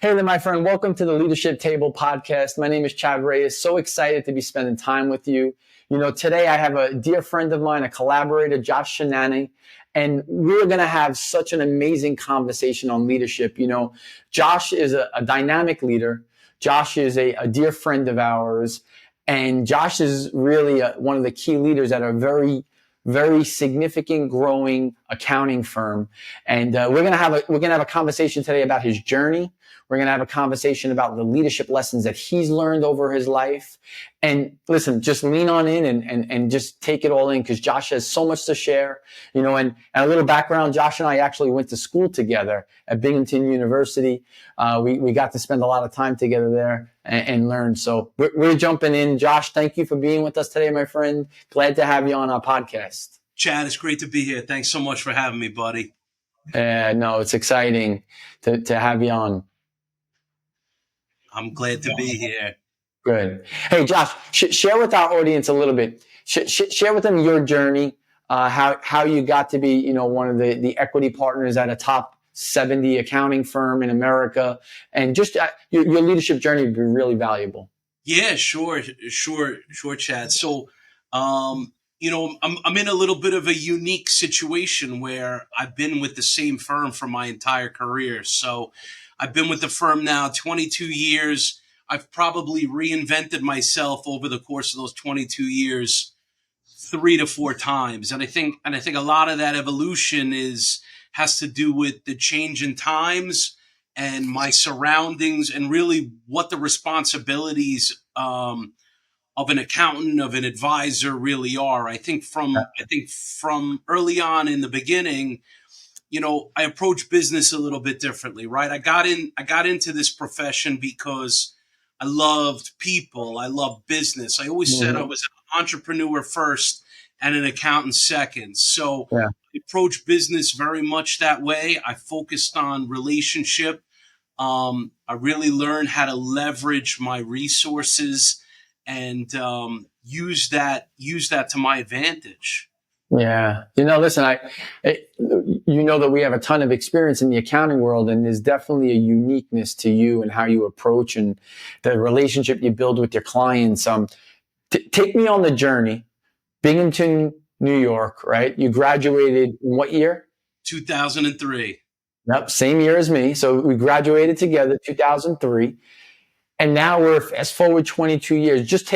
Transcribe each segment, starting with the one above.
Hey there, my friend. Welcome to the Leadership Table podcast. My name is Chad Reyes. So excited to be spending time with you. Today I have a dear friend of mine, a collaborator, Josh Shannanai, and we're going to have such an amazing conversation on leadership. Josh is a dynamic leader. Josh is a dear friend of ours, and Josh is really one of the key leaders at a very, very significant growing accounting firm. And we're going to have a conversation today about his journey. We're going to have a conversation about the leadership lessons that he's learned over his life. And listen, just lean on in and just take it all in, because Josh has so much to share. And a little background, Josh and I actually went to school together at Binghamton University. We got to spend a lot of time together there and learn. So we're jumping in. Josh, thank you for being with us today, my friend. Glad to have you on our podcast. Chad, it's great to be here. Thanks so much for having me, buddy. No, it's exciting to have you on. I'm glad to be here. Good. Hey, Josh, share with our audience a little bit. Share with them your journey, how you got to be, one of the equity partners at a top 70 accounting firm in America, and just your leadership journey would be really valuable. Yeah, sure, Chad. So, I'm in a little bit of a unique situation where I've been with the same firm for my entire career. So I've been with the firm now 22 years. I've probably reinvented myself over the course of those 22 years 3 to 4 times. And I think a lot of that evolution has to do with the change in times and my surroundings, and really what the responsibilities of an accountant, of an advisor really are. I think from early on in the beginning, I approach business a little bit differently, right? I got into this profession because I loved people. I loved business. I always said I was an entrepreneur first and an accountant second. So I approach business very much that way. I focused on relationship. I really learned how to leverage my resources and use that to my advantage. Yeah. Listen, that we have a ton of experience in the accounting world, and there's definitely a uniqueness to you and how you approach and the relationship you build with your clients. Take me on the journey. Binghamton, New York, right? You graduated in what year? 2003. Yep, same year as me. So we graduated together, 2003. And now we're fast forward 22 years.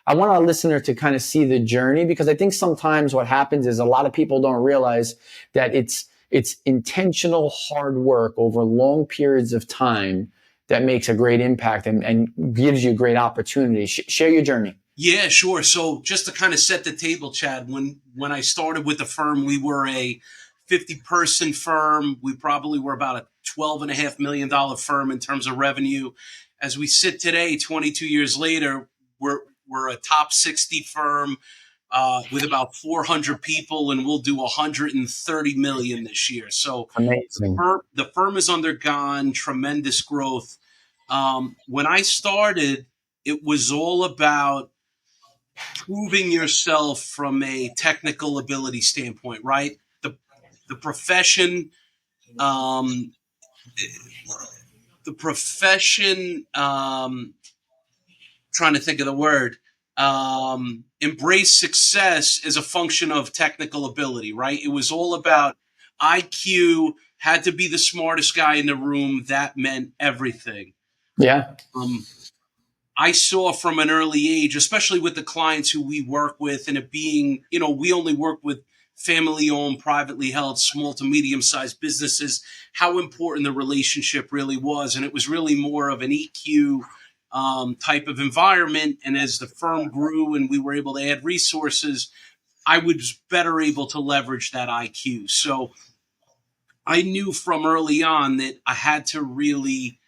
I want our listener to kind of see the journey, because I think sometimes what happens is a lot of people don't realize that it's intentional hard work over long periods of time that makes a great impact and gives you great opportunity. Share your journey. Yeah, sure. So just to kind of set the table, Chad, when I started with the firm, we were a 50-person firm. We probably were about a $12.5 million firm in terms of revenue. As we sit today, 22 years later, we're a top 60 firm with about 400 people, and we'll do 130 million this year. So amazing. The firm has undergone tremendous growth. When I started, it was all about proving yourself from a technical ability standpoint, right? The profession, trying to think of the word, embrace success as a function of technical ability, right? It was all about IQ, had to be the smartest guy in the room. That meant everything. Yeah. I saw from an early age, especially with the clients who we work with, and it being, we only work with family-owned, privately held, small to medium-sized businesses, how important the relationship really was. And it was really more of an EQ type of environment. And as the firm grew and we were able to add resources, I was better able to leverage that IQ. So I knew from early on that I had to really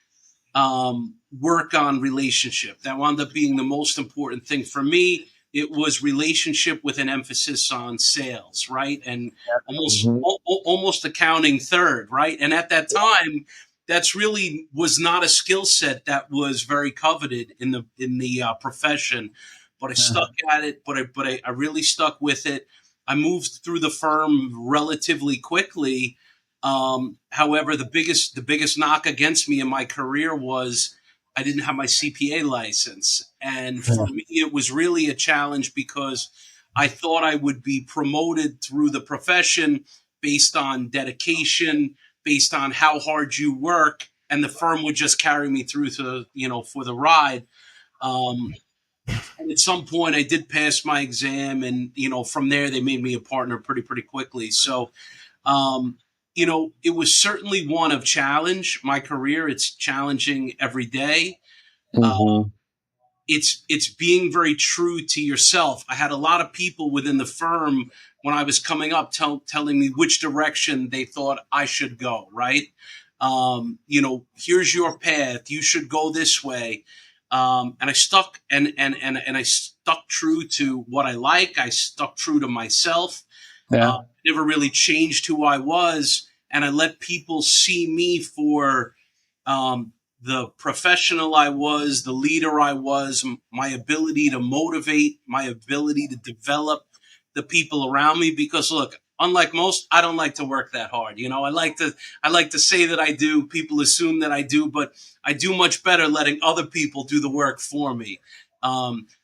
work on relationship. That wound up being the most important thing for me. It was relationship with an emphasis on sales, right? And almost accounting third, right? And at that time, that's really was not a skill set that was very coveted in the profession. But I stuck at it. But I really stuck with it. I moved through the firm relatively quickly. However, the biggest knock against me in my career was I didn't have my CPA license, and for me, it was really a challenge because I thought I would be promoted through the profession based on dedication, based on how hard you work, and the firm would just carry me through to for the ride. Um, and at some point, I did pass my exam, and from there they made me a partner pretty quickly. So um, it was certainly one of challenge. My career, it's challenging every day. Uh, Mm-hmm. it's being very true to yourself. I had a lot of people within the firm when I was coming up telling me which direction they thought I should go. Right? Here's your path. You should go this way. And I stuck and I stuck true to what I like. I stuck true to myself. Yeah. Never really changed who I was, and I let people see me for um, the professional I was, the leader I was, my ability to motivate, my ability to develop the people around me. Because look, unlike most, I don't like to work that hard. I like to say that I do. People assume that I do, but I do much better letting other people do the work for me.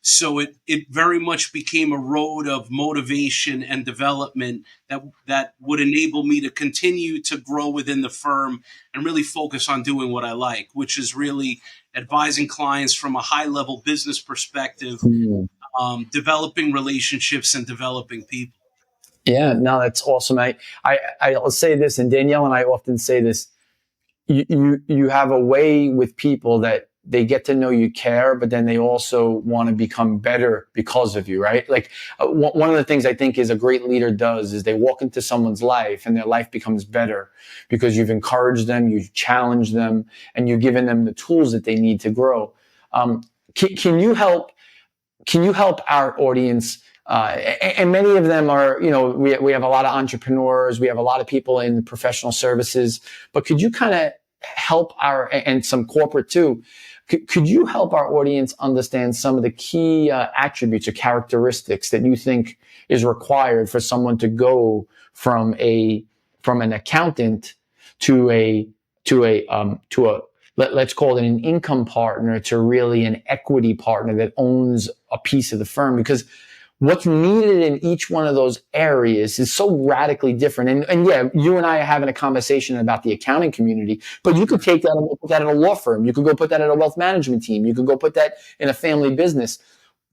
So it very much became a road of motivation and development that would enable me to continue to grow within the firm and really focus on doing what I like, which is really advising clients from a high level business perspective, Mm. developing relationships and developing people. Yeah, no, that's awesome. I'll say this, and Danielle and I often say this. You have a way with people that they get to know you care, but then they also want to become better because of you, right? Like one of the things I think is a great leader does is they walk into someone's life and their life becomes better because you've encouraged them, you've challenged them, and you've given them the tools that they need to grow. Um, can you help? Can you help our audience? And many of them are, we have a lot of entrepreneurs, we have a lot of people in professional services, but could you kind of help and some corporate too, could you help our audience understand some of the key attributes or characteristics that you think is required for someone to go from an accountant to a let's call it an income partner to really an equity partner that owns a piece of the firm? Because what's needed in each one of those areas is so radically different. And yeah, you and I are having a conversation about the accounting community, but you could take that and put that in a law firm. You could go put that in a wealth management team. You could go put that in a family business.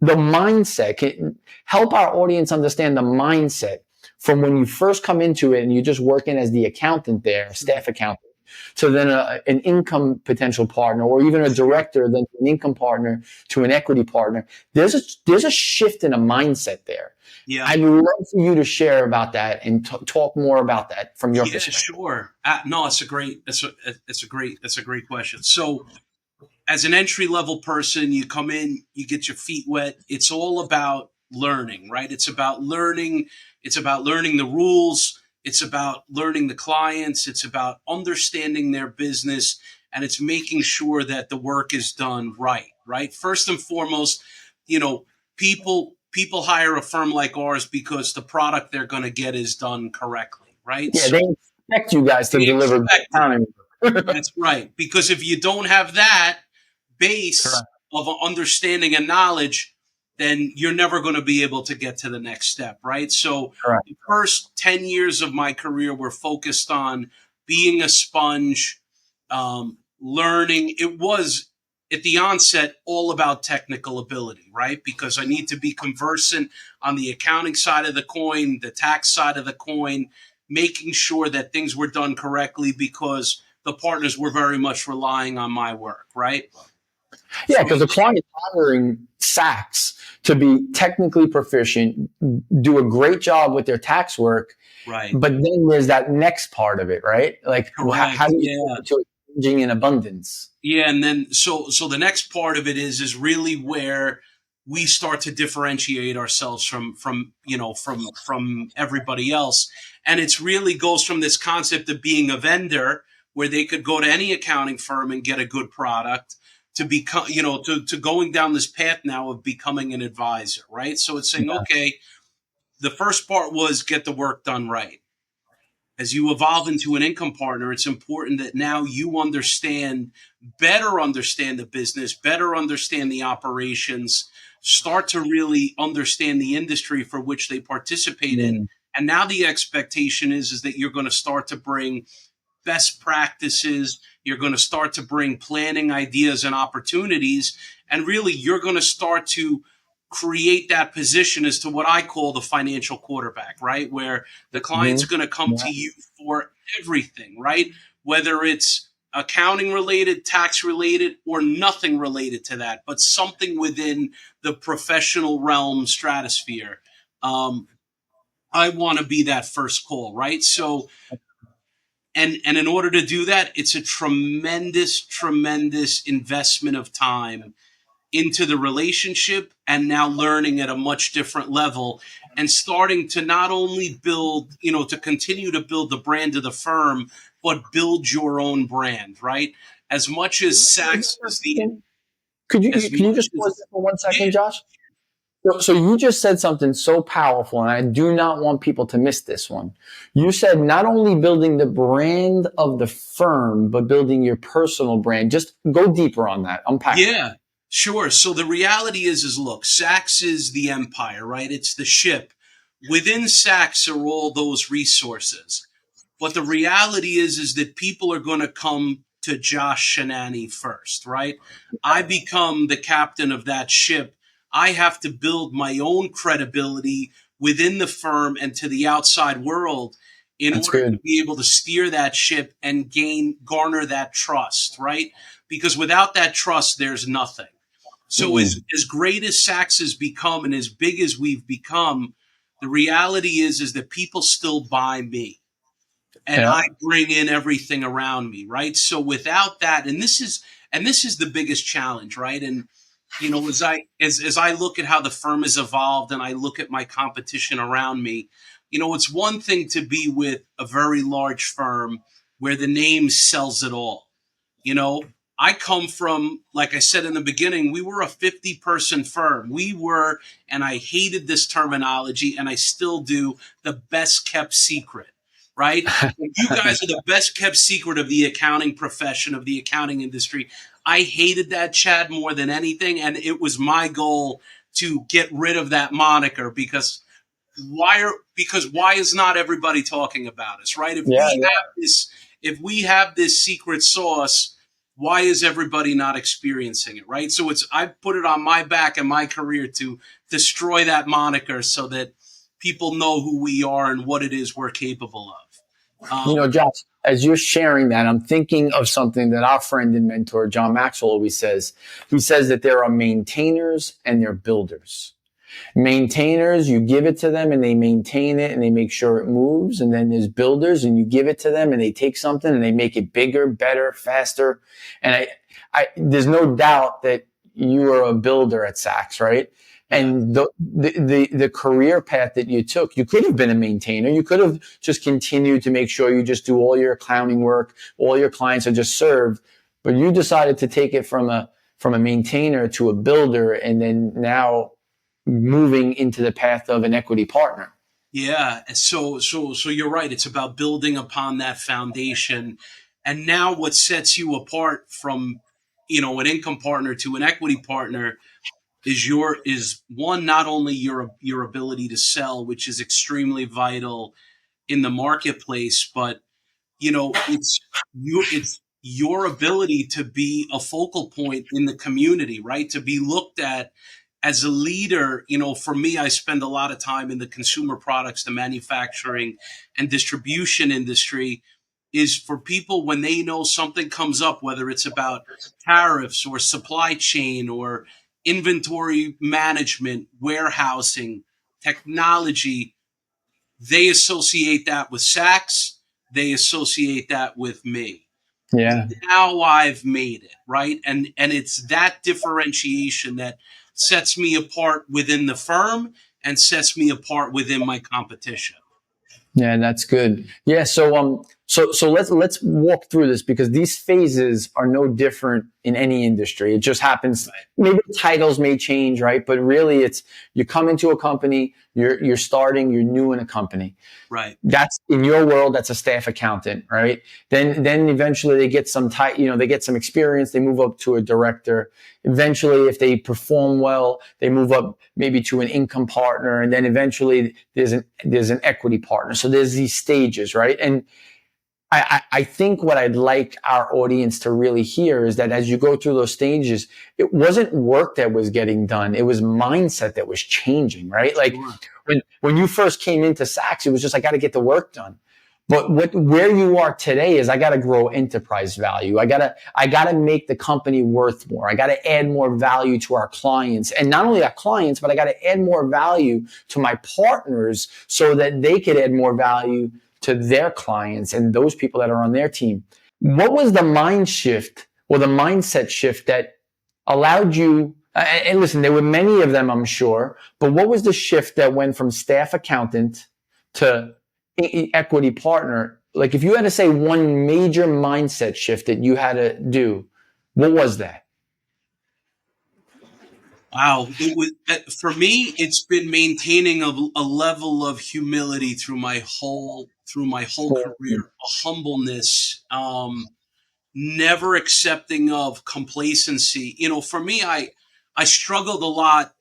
The mindset can help our audience understand the mindset from when you first come into it and you're just working as the accountant there, staff accountant, to then an income potential partner, or even a director, then an income partner to an equity partner. There's a shift in a mindset there. Yeah. I'd love for you to share about that and talk more about that from your Yeah, perspective. sure. No, it's a great question. So as an entry level person, you come in, you get your feet wet. It's all about learning, right? It's about learning the rules. It's about learning the clients. It's about understanding their business, and it's making sure that the work is done right, right? First and foremost, you know, people hire a firm like ours because the product they're going to get is done correctly, right? Yeah, So they expect you guys to they deliver good expect it. accounting. That's right. Because if you don't have that base Correct. of understanding and knowledge, then you're never going to be able to get to the next step, right? So Correct. the first 10 years of my career were focused on being a sponge, learning. It was at the onset all about technical ability, right? Because I need to be conversant on the accounting side of the coin, the tax side of the coin, making sure that things were done correctly because the partners were very much relying on my work, right? Yeah, From because the client is hiring Saks to be technically proficient, do a great job with their tax work. right, But then there's that next part of it, right? Like, how correct, do you yeah, get to changing in abundance? yeah, and then so the next part of it is really where we start to differentiate ourselves from everybody else, and it's really goes from this concept of being a vendor where they could go to any accounting firm and get a good product to become to going down this path now of becoming an advisor, right? So it's saying, okay, the first part was get the work done right. as you evolve into an income partner, it's important that now you better understand the business, better understand the operations, start to really understand the industry for which they participate in. Mm. And now the expectation is that you're going to start to bring best practices. You're going to start to bring planning ideas and opportunities. And really, you're going to start to create that position as to what I call the financial quarterback, right? Where the client's Mhm. going to come Yeah. to you for everything, right? Whether it's accounting related, tax related, or nothing related to that, but something within the professional realm stratosphere. Um, I want to be that first call, right? So, and in order to do that, it's a tremendous investment of time into the relationship, and now learning at a much different level and starting to not only build, to continue to build the brand of the firm, but build your own brand, right? As much as Saks is the Could as can you much just pause as there for one yeah, second, Josh? So you just said something so powerful, and I do not want people to miss this one. You said not only building the brand of the firm, but building your personal brand. Just go deeper on that. Unpack that. yeah, sure. So the reality is look, Saks is the empire, right? It's the ship. Within Saks are all those resources. But the reality is that people are going to come to Josh Shannanai first, right? I become the captain of that ship. I have to build my own credibility within the firm and to the outside world in That's order to good. be able to steer that ship and garner that trust, right? Because without that trust, there's nothing. So Mm. as great as Saks has become and as big as we've become, the reality is that people still buy me and I Yeah. bring in everything around me, right? So without that, and this is the biggest challenge, right? And as I look at how the firm has evolved and I look at my competition around me, it's one thing to be with a very large firm where the name sells it all. You know, I come from, like I said in the beginning, we were a 50-person firm. We were, and I hated this terminology, and I still do, the best kept secret, right? You guys are the best kept secret of the accounting profession, of the accounting industry. I hated that, Chad, more than anything. And it was my goal to get rid of that moniker because why is not everybody talking about us, right? Yeah. If we have this secret sauce, why is everybody not experiencing it, right? So I put it on my back and my career to destroy that moniker so that people know who we are and what it is we're capable of. Josh, as you're sharing that, I'm thinking of something that our friend and mentor, John Maxwell, always says. He says that there are maintainers and there are builders. Maintainers, you give it to them and they maintain it and they make sure it moves. And then there's builders and you give it to them and they take something and they make it bigger, better, faster. And there's no doubt that you are a builder at Saks, right? Yeah. And the career path that you took, you could have been a maintainer. You could have just continued to make sure you just do all your accounting work, all your clients are just served. But you decided to take it from a maintainer to a builder, and then now moving into the path of an equity partner. Yeah. So you're right. It's about building upon that foundation. And now what sets you apart from, an income partner to an equity partner is one, not only your ability to sell, which is extremely vital in the marketplace, but it's your ability to be a focal point in the community, right? To be looked at as a leader. For me, I spend a lot of time in the consumer products, the manufacturing and distribution industry. Is for people when they know something comes up, whether it's about tariffs or supply chain or inventory management, warehousing, technology, they associate that with Saks. They associate that with me. Yeah. Now I've made it, right? And it's that differentiation that sets me apart within the firm and sets me apart within my competition. Yeah, that's good. Yeah. So let's walk through this, because these phases are no different in any industry. It just happens. Maybe titles may change, right? But really, it's you come into a company, you're starting, you're new in a company. Right. That's in your world. That's a staff accountant, right? Then eventually they get they get some experience. They move up to a director. Eventually, if they perform well, they move up maybe to an income partner, and then eventually there's an equity partner. So there's these stages, right? And I think what I'd like our audience to really hear is that as you go through those stages, it wasn't work that was getting done. It was mindset that was changing, right? Like when you first came into Saks, it was just, I got to get the work done. But where you are today is, I got to grow enterprise value. I gotta make the company worth more. I got to add more value to our clients, and not only our clients, but I got to add more value to my partners so that they could add more value to their clients and those people that are on their team. What was the mind shift or the mindset shift that allowed you? And listen, there were many of them, I'm sure, but what was the shift that went from staff accountant to equity partner? Like, if you had to say one major mindset shift that you had to do, what was that? Wow, it was for me. It's been maintaining a level of humility through my whole career, a humbleness, never accepting of complacency. For me, I struggled a lot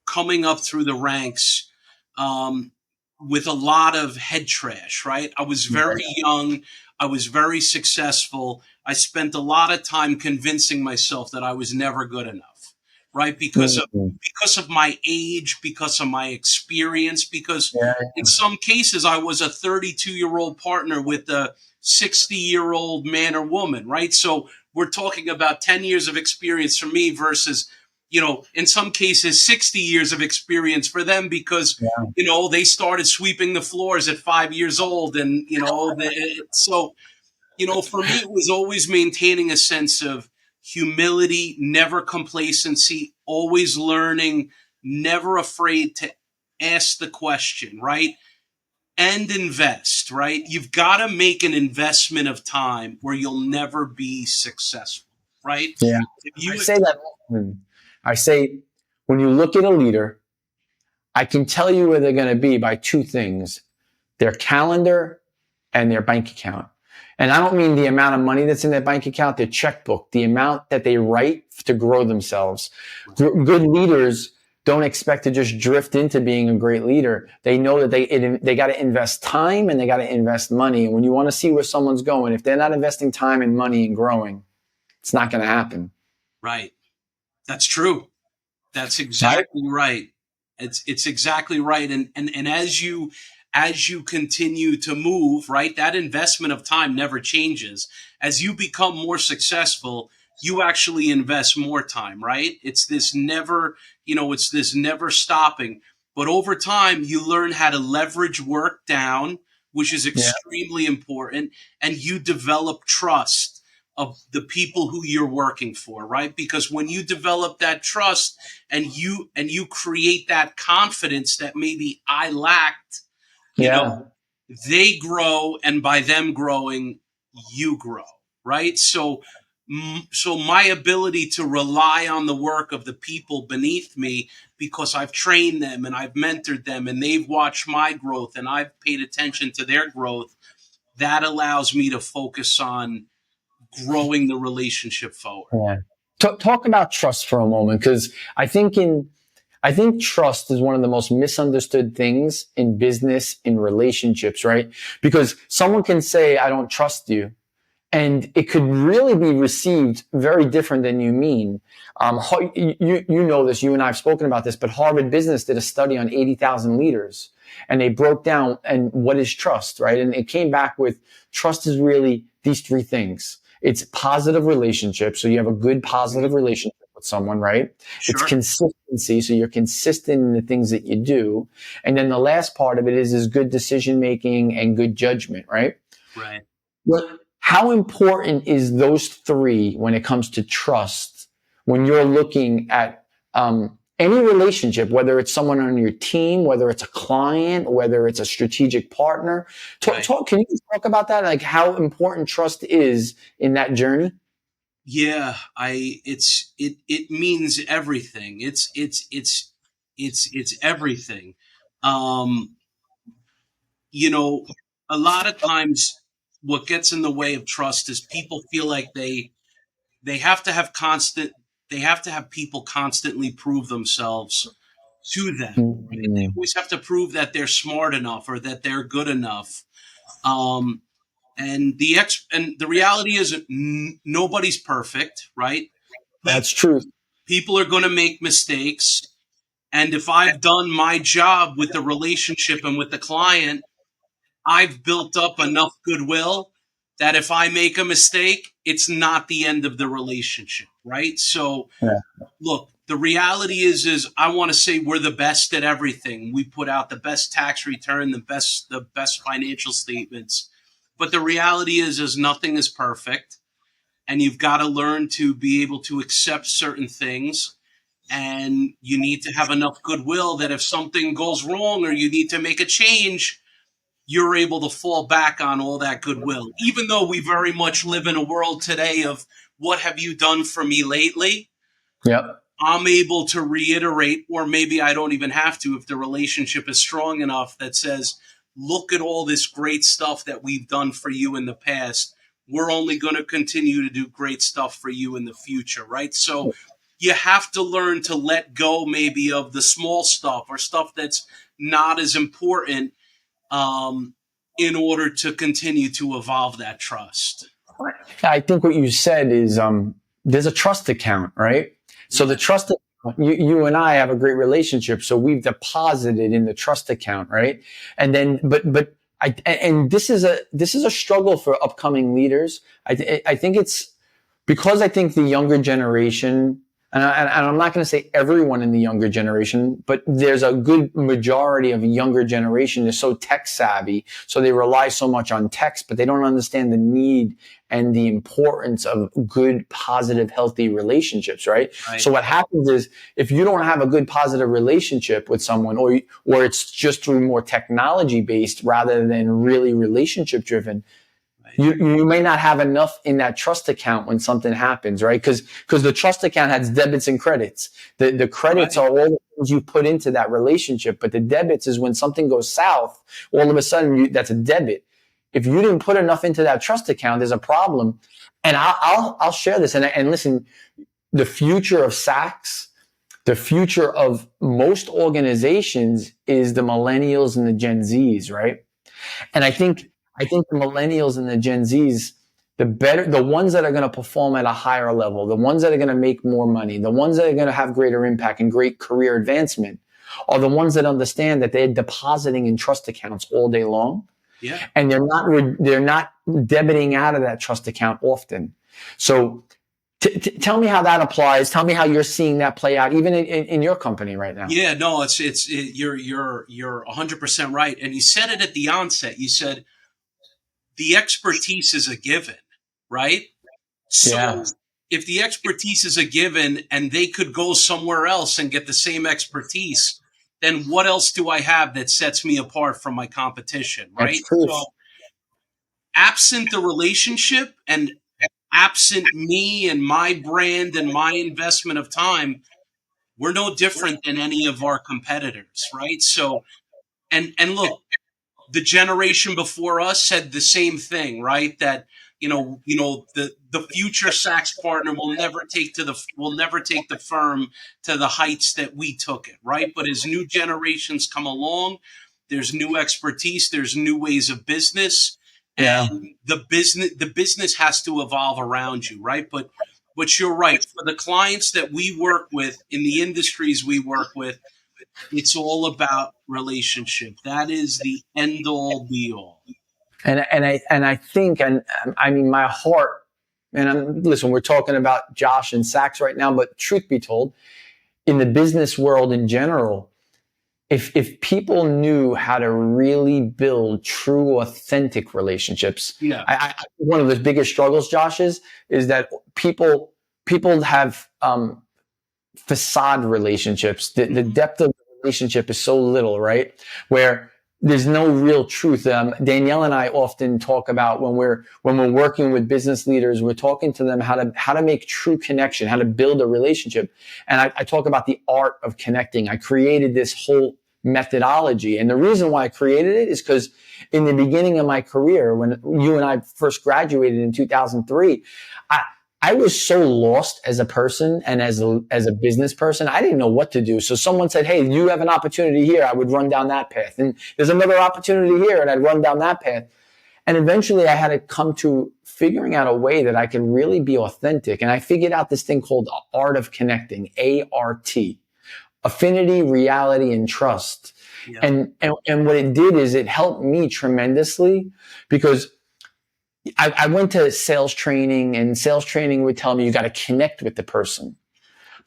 coming up through the ranks, um, with a lot of head trash. Right, I was very young. I was very successful. I spent a lot of time convincing myself that I was never good enough, right? Because of my age, because of my experience, because Yeah. in some cases I was a 32-year-old partner with a 60-year-old man or woman, right? So we're talking about 10 years of experience for me versus, in some cases 60 years of experience for them, because Yeah. they started sweeping the floors at 5 years old, and so for me, it was always maintaining a sense of humility, never complacency, always learning, never afraid to ask the question, right? And invest, right? You've got to make an investment of time where you'll never be successful, right? Yeah. If I you, say that often. I say, when you look at a leader, I can tell you where they're going to be by two things: their calendar and their bank account. And I don't mean the amount of money that's in their bank account, their checkbook, the amount that they write to grow themselves. Good leaders don't expect to just drift into being a great leader. They know that they got to invest time and they got to invest money. And when you want to see where someone's going, if they're not investing time and money and growing, it's not going to happen. right. That's true. That's Right? exactly right. It's exactly right. And as you continue to move, right, that investment of time never changes. As you become more successful, you actually invest more time, right? It's this never stopping. But over time, you learn how to leverage work down, which is Yeah. extremely important, and you develop trust of the people who you're working for, right? Because when you develop that trust, and you create that confidence that maybe I lacked, you know, Yeah. they grow, and by them growing, you grow, right? So my ability to rely on the work of the people beneath me, because I've trained them and I've mentored them and they've watched my growth and I've paid attention to their growth, that allows me to focus on growing the relationship forward. Yeah. Talk about trust for a moment, because I think trust is one of the most misunderstood things in business, in relationships, right? Because someone can say, I don't trust you, and it could really be received very different than you mean. You know this, you and I have spoken about this, but Harvard Business did a study on 80,000 leaders, and they broke down and what is trust, right? And it came back with, trust is really these three things. It's positive relationships. So you have a good positive relationship with someone, right? It's Sure. consistency. So you're consistent in the things that you do. And then the last part of it is good decision making and good judgment, right? Right. How important is those three when it comes to trust when you're looking at any relationship, whether it's someone on your team, whether it's a client, whether it's a strategic partner. Right. Can you talk about that? Like how important trust is in that journey? Yeah, it means everything. It's everything. Um, you know, a lot of times what gets in the way of trust is people feel like they have to have constant they have to have people constantly prove themselves to them. Right? They Mm. always have to prove that they're smart enough or that they're good enough. Um, and the reality is nobody's perfect, right? Pe- That's true. People are going to make mistakes, and if I've done my job with the relationship and with the client, I've built up enough goodwill that if I make a mistake, it's not the end of the relationship, right? So Yeah. look, the reality is I want to say we're the best at everything. We put out the best tax return, the best financial statements. But the reality is nothing is perfect, and you've got to learn to be able to accept certain things, and you need to have enough goodwill that if something goes wrong or you need to make a change, you're able to fall back on all that goodwill. Even though we very much live in a world today of what have you done for me lately? Yep. I'm able to reiterate, or maybe I don't even have to if the relationship is strong enough that says, look at all this great stuff that we've done for you in the past. We're only going to continue to do great stuff for you in the future, right? So you have to learn to let go maybe of the small stuff or stuff that's not as important um, in order to continue to evolve that trust. I think what you said is there's a trust account, right? So the Yeah, trust account, you and I have a great relationship, so we've deposited in the trust account, right? And then, but and this is a struggle for upcoming leaders. I think it's because I think the younger generation, and I'm not going to say everyone in the younger generation, but there's a good majority of a younger generation is so tech savvy, so they rely so much on text, but they don't understand the need and the importance of good, positive, healthy relationships, right? So right, what happens is if you don't have a good, positive relationship with someone, or it's just through more technology based rather than really relationship driven, right, you may not have enough in that trust account when something happens, right? Because the trust account has debits and credits. The credits right. are all the things you put into that relationship, but the debits is when something goes south, all of a sudden that's a debit. If you didn't put enough into that trust account, there's a problem. And I'll share this. And listen, the future of Saks, the future of most organizations is the millennials and the Gen Zs, right? And I think the millennials and the Gen Zs, the ones that are going to perform at a higher level, the ones that are going to make more money, the ones that are going to have greater impact and great career advancement are the ones that understand that they're depositing in trust accounts all day long. Yeah. And they're not debiting out of that trust account often. So tell me how that applies. Tell me how you're seeing that play out, even in your company right now. Yeah, no, you're 100% right, and you said it at the onset. You said the expertise is a given, right? Yeah, So if the expertise is a given and they could go somewhere else and get the same expertise, then what else do I have that sets me apart from my competition, that's right? truth. So absent the relationship and absent me and my brand and my investment of time, we're no different than any of our competitors, right? So and look, the generation before us said the same thing, right? That the future Saks partner will never take the firm to the heights that we took it, right? But as new generations come along, there's new expertise, there's new ways of business, Yeah. and the business has to evolve around you, right? But you're right. For the clients that we work with in the industries we work with, it's all about relationship. That is the end all be all. And I think, and I mean, my heart, and listen, we're talking about Josh and Sachs right now, but truth be told, in the business world in general, if people knew how to really build true, authentic relationships, Yeah. one of the biggest struggles, Josh, is that people have facade relationships. The depth of the relationship is so little, right? Where there's no real truth. Danielle and I often talk about when we're working with business leaders, we're talking to them how to make true connection, how to build a relationship. And I talk about the art of connecting. I created this whole methodology. And the reason why I created it is because in the beginning of my career, when you and I first graduated in 2003, I was so lost as a person and as a business person. I didn't know what to do. So someone said, "Hey, you have an opportunity here." I would run down that path. And there's another opportunity here, and I'd run down that path. And eventually I had to come to figuring out a way that I could really be authentic. And I figured out this thing called art of connecting, ART, affinity, reality, and trust. Yeah. And what it did is it helped me tremendously because I went to sales training, and sales training would tell me you got to connect with the person.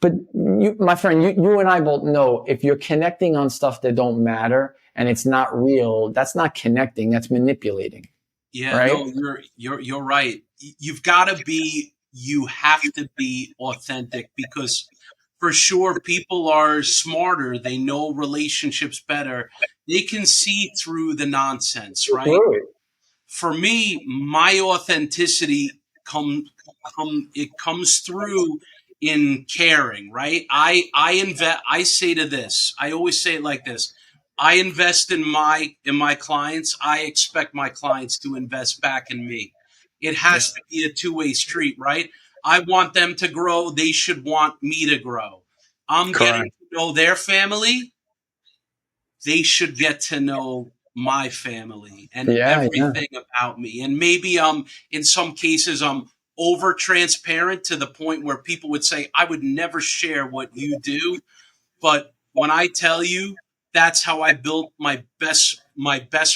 But you, my friend, you and I both know if you're connecting on stuff that don't matter and it's not real, that's not connecting, that's manipulating. Yeah, right? no, you're right. You have to be authentic because for sure people are smarter, they know relationships better. They can see through the nonsense, right? Right. For me, my authenticity comes through in caring, right? I say to this, I always say it like this. I invest in my clients. I expect my clients to invest back in me. It has to be a two-way street, right? I want them to grow. They should want me to grow. I'm getting to know their family. They should get to know my family and everything about me. And maybe in some cases I'm over transparent to the point where people would say, I would never share what you do. But when I tell you that's how I built my best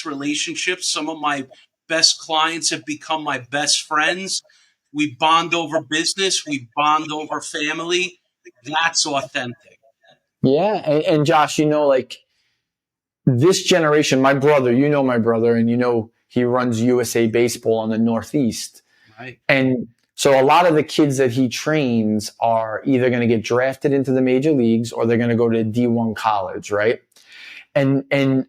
relationships, some of my best clients have become my best friends. We bond over business, we bond over family. That's authentic. Yeah. And Josh, like this generation, my brother, my brother, and he runs USA Baseball in the Northeast. Right. And so a lot of the kids that he trains are either going to get drafted into the major leagues or they're going to go to D1 college, right? And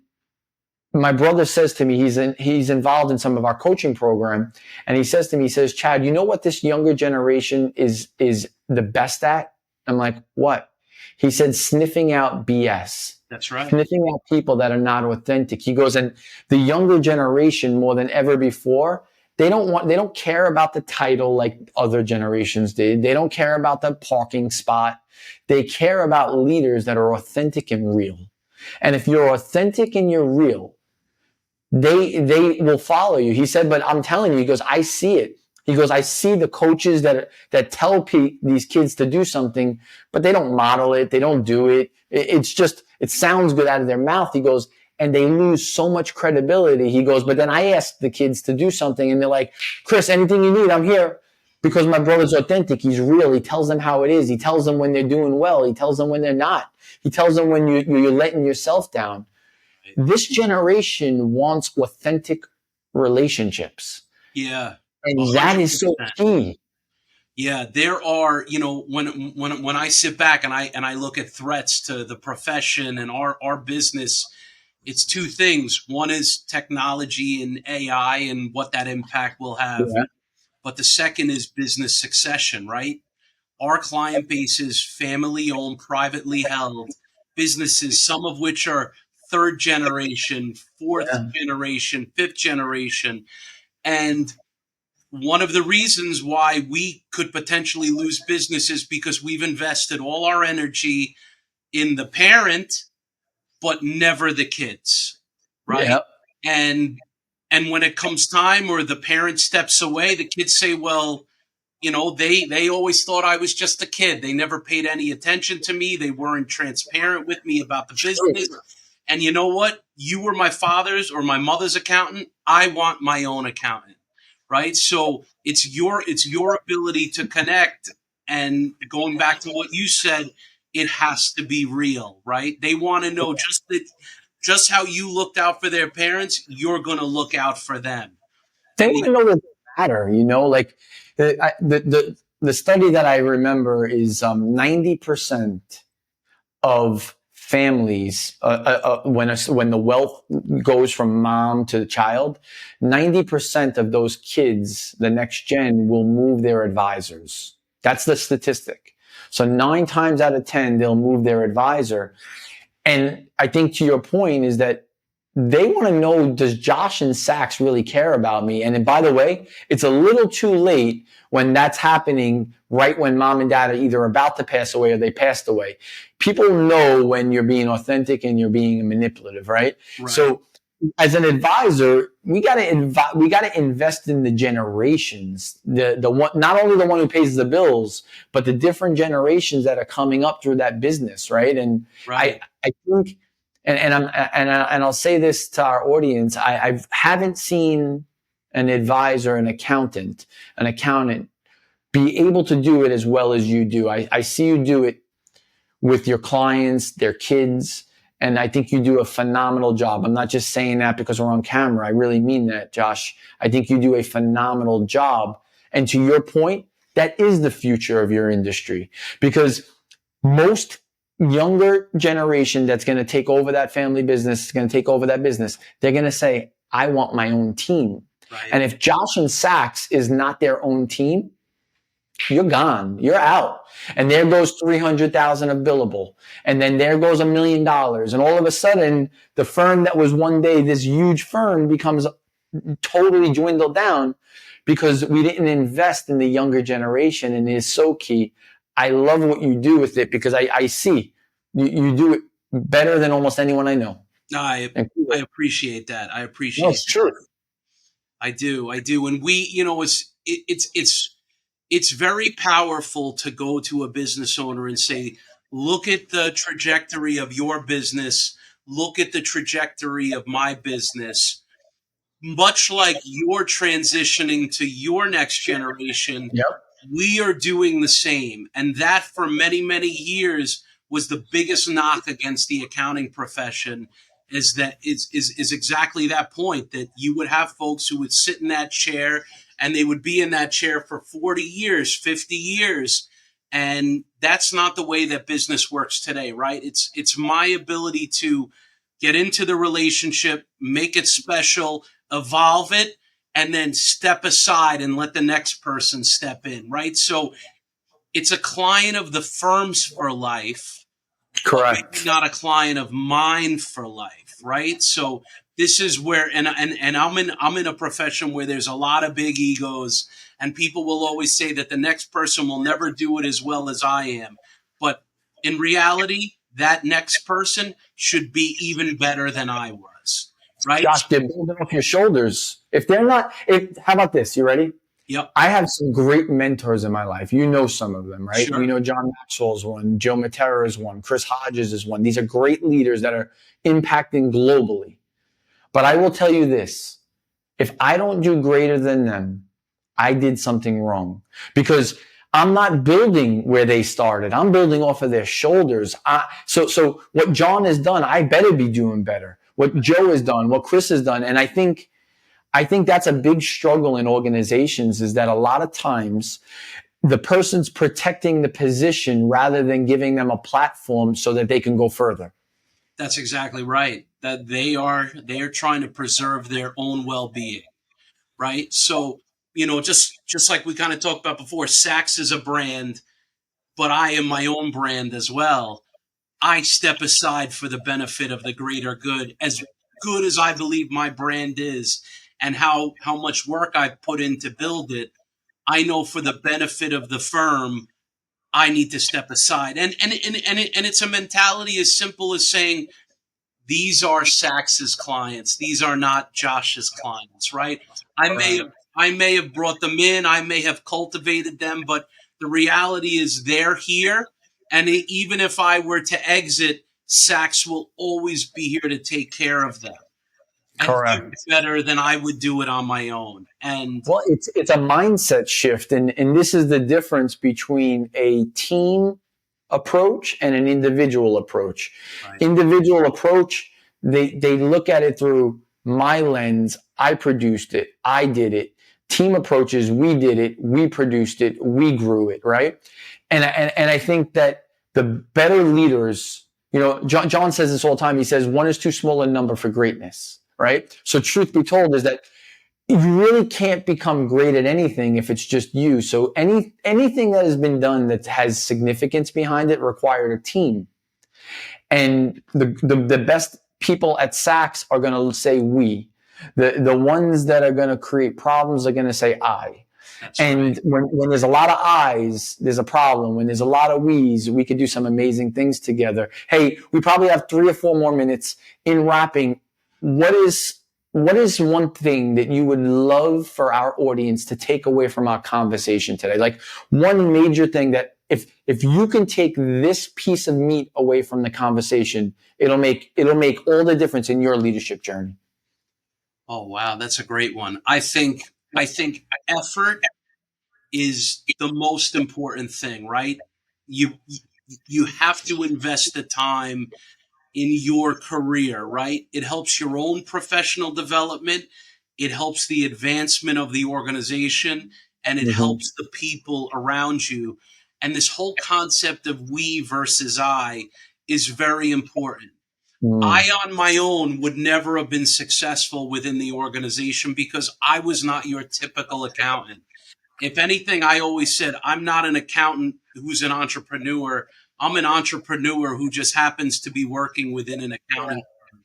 my brother says to me, he's involved in some of our coaching program, and he says to me, Chad, you know what this younger generation is the best at? I'm like, what? He said, sniffing out BS. That's right. Sniffing out people that are not authentic. He goes, and the younger generation more than ever before, they don't care about the title like other generations did. They don't care about the parking spot. They care about leaders that are authentic and real. And if you're authentic and you're real, they will follow you. He said, but I'm telling you, he goes, I see it. He goes, I see the coaches that tell these kids to do something, but they don't model it. They don't do it. It's just, it sounds good out of their mouth. He goes, and they lose so much credibility. He goes, but then I ask the kids to do something and they're like, Chris, anything you need, I'm here. Because my brother's authentic. He's real. He tells them how it is. He tells them when they're doing well. He tells them when they're not. He tells them when you're letting yourself down. This generation wants authentic relationships. Yeah. And 100%. That is so key. Yeah, there are, when I sit back and I look at threats to the profession and our business, it's two things. One is technology and AI and what that impact will have. Yeah. But the second is business succession, right? Our client base is family owned, privately held businesses, some of which are third generation, fourth generation, fifth generation. And one of the reasons why we could potentially lose business is because we've invested all our energy in the parent, but never the kids, right? Yep. And when it comes time or the parent steps away, the kids say, well, they always thought I was just a kid. They never paid any attention to me. They weren't transparent with me about the business. And you know what? You were my father's or my mother's accountant. I want my own accountant, right? So it's your ability to connect. And going back to what you said, it has to be real, right? They want to know just how you looked out for their parents, you're going to look out for them. They want to know that they matter, like the the study that I remember is 90% of families, when the wealth goes from mom to the child, 90% of those kids, the next gen, will move their advisors. That's the statistic. So 9 times out of 10, they'll move their advisor. And I think to your point is that they want to know, does Josh and Sachs really care about me? And then, by the way, it's a little too late when that's happening right when mom and dad are either about to pass away or they passed away. People know when you're being authentic and you're being manipulative, right? So as an advisor, we got to invest in the generations, the one, not only the one who pays the bills, but the different generations that are coming up through that business, right? And I think, and I'll say this to our audience, I haven't seen an advisor, an accountant be able to do it as well as you do. I see you do it with your clients, their kids, and I think you do a phenomenal job. I'm not just saying that because we're on camera. I really mean that, Josh. I think you do a phenomenal job. And to your point, that is the future of your industry, because most younger generation that's going to take over that family business, is going to take over that business, they're going to say, I want my own team. And if Josh and Sachs is not their own team, you're gone. You're out. And there goes 300,000 of billable. And then there goes $1 million. And all of a sudden, the firm that was one day this huge firm becomes totally dwindled down because we didn't invest in the younger generation. And it is so key. I love what you do with it because I see you do it better than almost anyone I know. No, I appreciate that. I appreciate it's true. I do. And we, it's very powerful to go to a business owner and say, look at the trajectory of your business. Look at the trajectory of my business. Much like you're transitioning to your next generation, we are doing the same. And that for many, many years was the biggest knock against the accounting profession, is exactly that point, that you would have folks who would sit in that chair and they would be in that chair for 40 years, 50 years. And that's not the way that business works today, right? It's my ability to get into the relationship, make it special, evolve it, and then step aside and let the next person step in, right? So it's a client of the firm's for life. Correct. Not a client of mine for life, right? So this is where, and I'm in a profession where there's a lot of big egos, and people will always say that the next person will never do it as well as I am. But in reality, that next person should be even better than I was, right? Josh, they're building off your shoulders. If they're not, how about this? You ready? Yep. I have some great mentors in my life. You know some of them, right? Sure. You know John Maxwell's one, Joe Matera is one, Chris Hodges is one. These are great leaders that are impacting globally. But I will tell you this. If I don't do greater than them, I did something wrong. Because I'm not building where they started. I'm building off of their shoulders. So what John has done, I better be doing better. What Joe has done, what Chris has done. And I think that's a big struggle in organizations, is that a lot of times the person's protecting the position rather than giving them a platform so that they can go further. That's exactly right. That they are trying to preserve their own well-being, right? So, just like we kind of talked about before, Saks is a brand, but I am my own brand as well. I step aside for the benefit of the greater good as I believe my brand is, and how much work I've put in to build it. I know for the benefit of the firm, I need to step aside. And it's a mentality as simple as saying, these are Sax's clients. These are not Josh's clients, right? I may have brought them in. I may have cultivated them, but the reality is they're here. And even if I were to exit, Sachs will always be here to take care of them. Correct. And better than I would do it on my own. And well, it's a mindset shift, and this is the difference between a team approach and an individual approach. Right. Individual approach, they look at it through my lens. I produced it. I did it. team approaches. We did it. We produced it. We grew it. Right. And I think that the better leaders, John says this all the time. He says one is too small a number for greatness. Right. So truth be told is that you really can't become great at anything if it's just you. So anything that has been done that has significance behind it required a team. And the best people at Saks are going to say we. The ones that are going to create problems are going to say I. That's and right. when there's a lot of I's, there's a problem. When there's a lot of we's, we could do some amazing things together. Hey, we probably have 3 or 4 more minutes. In wrapping, what is one thing that you would love for our audience to take away from our conversation today? Like one major thing that if you can take this piece of meat away from the conversation, it'll make all the difference in your leadership journey. Oh wow, that's a great one. I think effort is the most important thing, right? You you have to invest the time in your career, right? It helps your own professional development, it helps the advancement of the organization, and it Mm-hmm. helps the people around you. And this whole concept of we versus I is very important. I, Mm. on my own, would never have been successful within the organization because I was not your typical accountant. If anything, I always said, I'm not an accountant who's an entrepreneur. I'm an entrepreneur who just happens to be working within an accounting firm.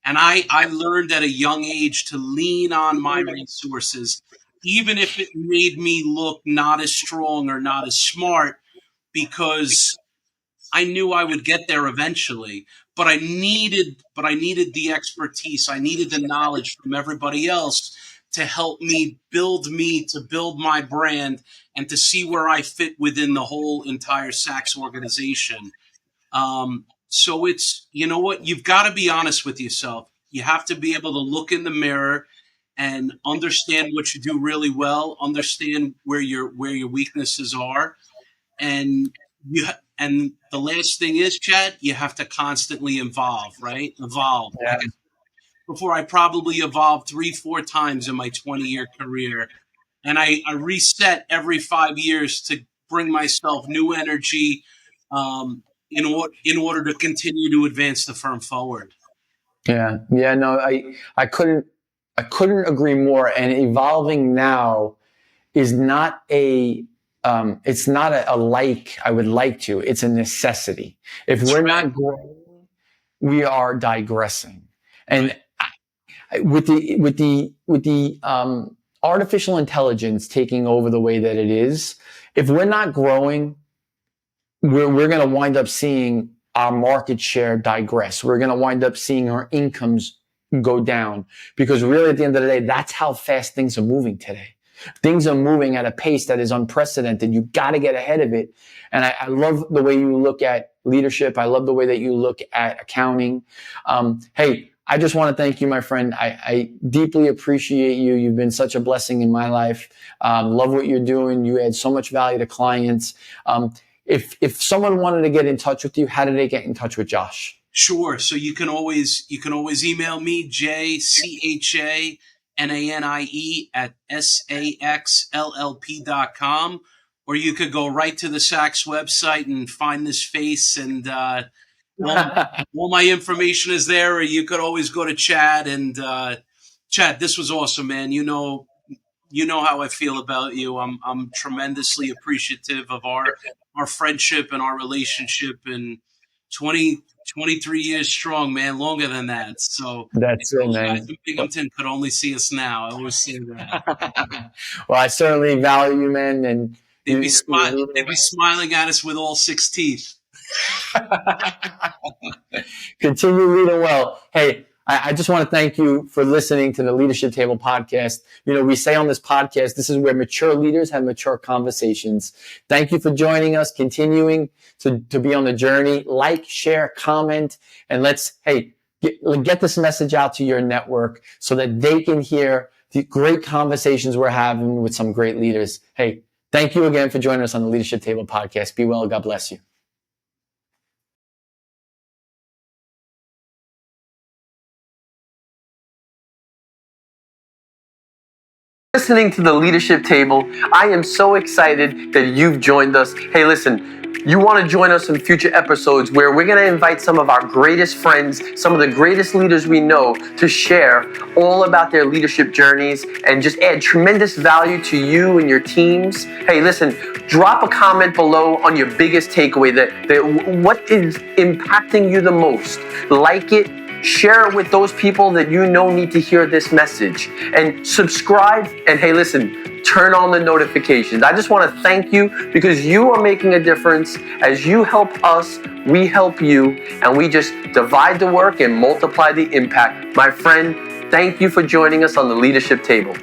And I learned at a young age to lean on my resources, even if it made me look not as strong or not as smart, because I knew I would get there eventually, but I needed the expertise. I needed the knowledge from everybody else to help me to build my brand and to see where I fit within the whole entire Saks organization. So it's, you know what, you've got to be honest with yourself. You have to be able to look in the mirror and understand what you do really well, understand where your weaknesses are, and and the last thing is, Chad, you have to constantly evolve, right? Evolve. Yeah. Like I said before, I probably evolved 3, 4 times in my 20-year career, and I reset every 5 years to bring myself new energy, in order to continue to advance the firm forward. Yeah. Yeah. No, I couldn't agree more. And evolving now is not it's not a like I would like to. It's a necessity. If That's we're right. not growing, we are digressing. And Right. with the artificial intelligence taking over the way that it is, if we're not growing, we're going to wind up seeing our market share digress. We're going to wind up seeing our incomes go down because really at the end of the day, that's how fast things are moving today. Things are moving at a pace that is unprecedented. You got to get ahead of it. And I love the way you look at leadership. I love the way that you look at accounting. Hey, I just want to thank you, my friend. I deeply appreciate you. You've been such a blessing in my life. Love what you're doing. You add so much value to clients. If someone wanted to get in touch with you, how do they get in touch with Josh? Sure. So you can always email me, JCHANANIE at SAXLLP.com, or you could go right to the Saks website and find this face, and all, all my information is there. Or you could always go to Chad, and Chad, this was awesome, man. You know how I feel about you. I'm tremendously appreciative of our friendship and our relationship, and 23 years strong, man, longer than that. So if That's it, those guys man. in Binghamton could only see us now, I always say that. Well, I certainly value you, man, and They'd be you're smile they'd be smiling at us with all 6 teeth. continue leading well. Hey, I just want to thank you for listening to the Leadership Table podcast. We say on this podcast, this is where mature leaders have mature conversations. Thank you for joining us, continuing to be on the journey. Like, share, comment, and get this message out to your network so that they can hear the great conversations we're having with some great leaders. Hey, thank you again for joining us on the Leadership Table podcast. Be well. God bless you. Listening to the Leadership Table. I am so excited that you've joined us. Hey, listen, you want to join us in future episodes where we're going to invite some of our greatest friends, some of the greatest leaders we know to share all about their leadership journeys and just add tremendous value to you and your teams. Hey, listen, drop a comment below on your biggest takeaway, that what is impacting you the most. Like it. Share it with those people that you know need to hear this message. And subscribe. And hey, listen, turn on the notifications. I just want to thank you because you are making a difference. As you help us, we help you. And we just divide the work and multiply the impact. My friend, thank you for joining us on the Leadership Table.